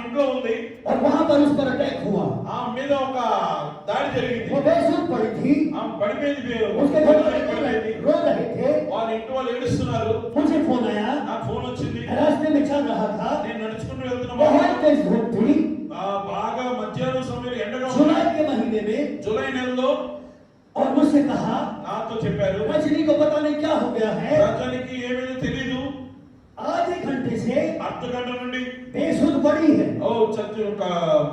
ఇంట్లో ఉంది. और वहां पर उस पर अटैक हुआ। ఆమె మీద ఒక దాడి జరిగింది. वो बेसुध पड़ी थी। ఆమె పడిపోయింది. उसके घर वाले रो रहे थे। వాళ్ళ ఇంటి వాళ్ళు ఏడుస్తున్నారు. मुझे फोन आया। నాకు ఫోన్ వచ్చింది. रास्ते में चल रहा था। నేను నడుచుకుంటూ వెళ్తున్నా. बहुत तेज धूप थी। బాగా మధ్యాహ్నం సమయంలో ఎండగా ఉంది. जुलाई के महीने में, జూలై నెలలో. और मुझसे कहा, నాతో చెప్పారు, रजनी को पता नहीं क्या हो गया है, రజనికి ఏమేదో తెలియదు, आधे घंटे से అర్ధ గంట నుండి बेसुध पड़ी है।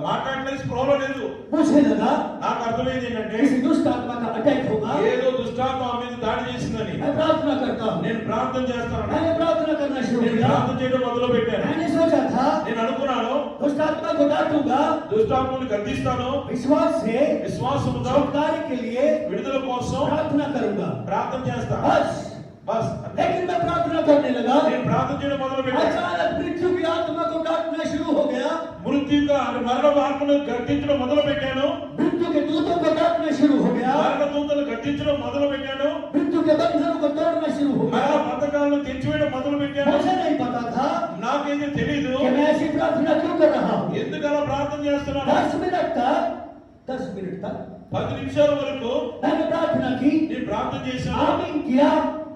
మాట్లాడలేదు, స్పృహలో లేదు. मुझे लगा నాకు అర్థమైంది ఏంటంటే किसी दुष्ट आत्मा का अटैक होगा। ఏదో దుష్టాత్మ ఆమె మీద దాడి చేసిందని. मैं प्रार्थना करता हूँ। నేను ప్రార్థన చేస్తాను. मैंने प्रार्थना करना शुरू నేను किया। ప్రార్థన చేయడం మొదలు పెట్టాను. मैंने सोचा था, నేను అనుకున్నాను, दुष्ट आत्मा को डांटूंगा, దుష్టాత్మని గద్దిస్తాను, विश्वास से విశ్వాసముతో छुटकारे के लिए విడుదల కోసం प्रार्थना करूंगा। ప్రార్థన చేస్తాను. बस। బస్. लेकिन मैं प्रार्थना करने लगा, నేను ప్రార్థన చేయడం మొదలు పెట్టాను. अचानक मृत्यु की आत्मा को डांटना शुरू हो गया। మృత్యుగా మరణ ఆత్మను గద్దించడం మొదలు పెట్టాను. मृत्यु के दूतों को डांटना शुरू हो गया। మరణ దూతలు గద్దించడం మొదలు పెట్టాను. मृत्यु के बंधनों को तोड़ना शुरू हो మరణ गया। పథకాలను తెచ్చివేయడం మొదలు పెట్టాను. मुझे नहीं पता था నాకేది తెలీదు कि मैं ऐसी प्रार्थना क्यों कर रहा हूँ। ఎందుకలా ప్రార్థన చేస్తున్నాను. 10 मिनट तक 10 నిమిషాల వరకు मैंने प्रार्थना की, నేను ప్రార్థన చేశాను. आमीन किया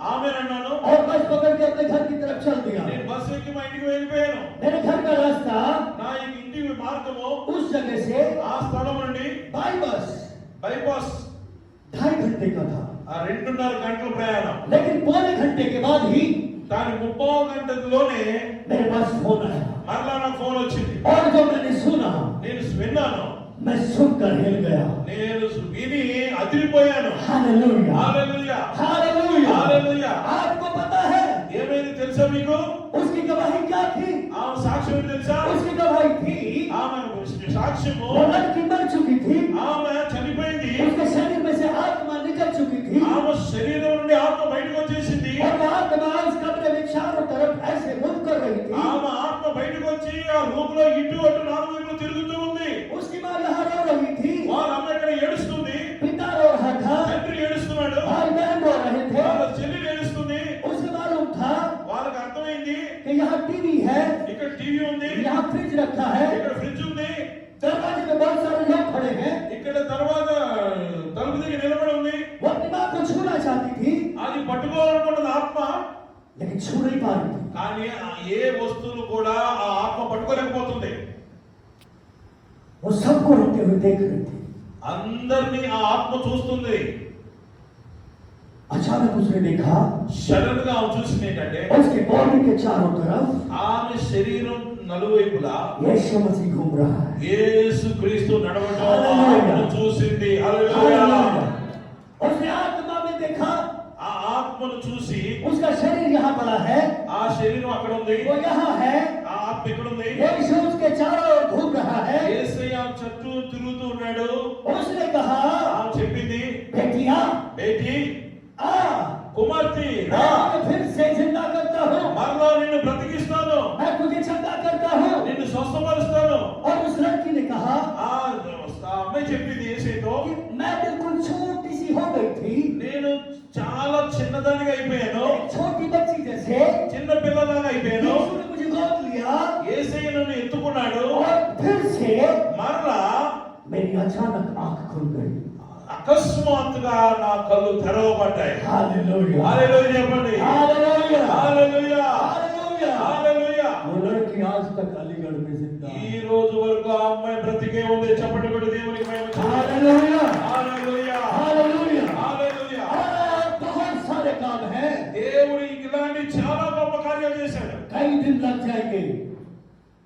ఆమేన్ అన్నాను. और बस पकड़ के अपने घर की तरफ चल दिया। నేను బస్సు ఎక్కి మా ఇంటికి వెళ్ళిపోయాను. मेरे घर का रास्ता నా ఇంటి మార్గము उस जगह से ఆ స్థలం నుండి बाईपास బైపాస్ 2.5 घंटे का था। 2.5 గంటల ప్రయాణం. लेकिन पौने घंटे के बाद ही దాని 30 గంటలోనే मेरे पास फोन आया। మరలా నాకు ఫోన్ వచ్చింది. और जो मैंने सुना, నేను విన్నాను. मैं सुनकर हिल गया। నేను విని అదిరిపోయాను. हालेलुया, హల్లెలూయా, हालेलुया, హల్లెలూయా. आपको पता है ఏమైంది తెలుసా మీకు? उसकी गवाही क्या थी? ఆమె సాక్ష్యం ఏంటి తెలుసా? उसकी गवाही थी, ఆమె సాక్ష్యము वो लड़की मर चुकी थी, ఆమె చనిపోయింది. उसके शरीर में से आत्मा निकल चुकी थी, ఆమె శరీరం నుండి ఆత్మ బయటకు వచ్చేసింది. और वो आत्मा उस कमरे में चारों तरफ ऐसे मूव कर रही थी। ఆమె ఆత్మ బయటకు వచ్చి ఆ రూమ్ లో ఇటు అటు నాలుగు వైపులు తిరుగుతూ ఉంది. उसकी माँ यहाँ रो रही थी, వాళ్ళ అమ్మ ఇక్కడ ఏడుస్తుంది. पिता रो रहा था, తండ్రి ఏడుస్తున్నాడు. भाई बहन रो रहे थे। వాళ్ళ చెల్లి ఏడుస్తుంది. उसे मालूम था వాళ్ళకి అర్థమైంది कि यहाँ टीवी है, ఇక్కడ టీవీ ఉంది, यहाँ फ्रिज रखा है, ఇక్కడ ఫ్రిడ్జ్ ఉంది, दरवाजे में बहुत सारे लोग खड़े हैं। ఇక్కడ తర్వాత తలుపు దగ్గర నిలబడి ఉంది. वो अपनी माँ को छूना चाहती थी, అది పట్టుకోవాలనుకున్నది ఆత్మ. लेकिन छू नहीं पा रही थी। కానీ ఏ వస్తువును కూడా ఆ ఆత్మ పట్టుకోలేకపోతుంది. वो सबको रोते हुए देख रही थी। అందరినీ ఆ ఆత్మ చూస్తుంది. अचानक उसने देखा సడన్ గా ఆమె చూసింది ఏంటంటే उसके बॉडी के चारों तरफ ఆమె శరీరం నలువైపులా यीशु मसीह घूम रहा है। యేసుక్రీస్తు నడవడం హల్లెలూయా. ఆమెను చూసింది. హల్లెలూయా. उसने आत्मा में देखा, ఆ ఆత్మను చూసి उसका शरीर यहाँ पड़ा है, ఆ శరీరం అక్కడ ఉంది, वो यहाँ है, ఆ ఆత్మ ఇక్కడ ఉంది. यीशु उसके चारों ओर घूम रहा है। యేసయ్య చుట్టూ తిరుగుతూ ఉన్నాడు. उसने कहा, ఆమె చెప్పింది, बेटिया బేటీ, आ, కుమార్తె मैं రా, तुम्हें फिर से जिंदा करता हूँ, మరలా నిన్ను బ్రతికిస్తాను, मैं तुझे चंगा करता हूँ। నిన్ను స్వస్థపరుస్తాను. और उस लड़की ने कहा ఆ అమ్మాయి చెప్పింది యేసయ్యతో, कि मैं बिल्कुल छोटी सी हो गई थी, నేను చాలా చిన్నదానిగా అయిపోయాను, एक छोटी बच्ची जैसे। చిన్న పిల్లలాగా అయిపోయాను. यीशु ने मुझे गोद लिया యేసయ్య నన్ను ఎత్తుకున్నాడు. और फिर से మరలా मेरी अचानक आंख खुल गई। అకస్మాత్తుగా నా కళ్ళు తెరవబడ్డాయి. हालेलुया, హల్లెలూయా చెప్పండి. हालेलुया, హల్లెలూయా, हालेलुया। హల్లెలూయా. वो लड़की आज तक अलीगढ़ में जिंदा ఈ है। రోజు వరకు ఆ అమ్మాయి బ్రతికే ఉంది. చెప్పండి కూడా దేవునికి మహిమ చెల్లించండి. हालेलुया, హల్లెలూయా, हालेलुया। హల్లెలూయా. और बहुत सारे काम हैं, దేవుడు ఇలాంటి చాలా గొప్ప కార్యాలు చేశాడు. कई दिन लग जाएंगे,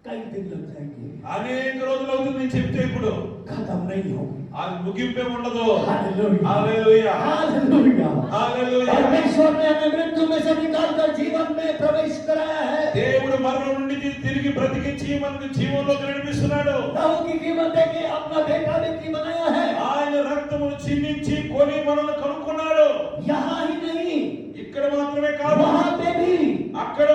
कई दिन लग जाएंगे, అనేక రోజులు అవుతుంది నేను చెప్తే, ఇప్పుడు खत्म नहीं होगी। అది ముగింపే ఉండదు. हालेलुया, హల్లెలూయా, हालेलुया। హల్లెలూయా. परमेश्वर ने हमें मृत्यु में से निकालकर जीवन में प्रवेश कराया है। దేవుడు మరణం నుండి తిరిగి బ్రతికించి మనకు జీవంలోకి నడిపిస్తున్నాడు. प्रभु की कीमत देके अपना बेटा भी बनाया है। ఆయన రక్తమును చిందించి కొని మనల్ని కనుక్కున్నాడు. यहाँ ही नहीं, ఇక్కడ మాత్రమే కాదు, वहां पे भी అక్కడ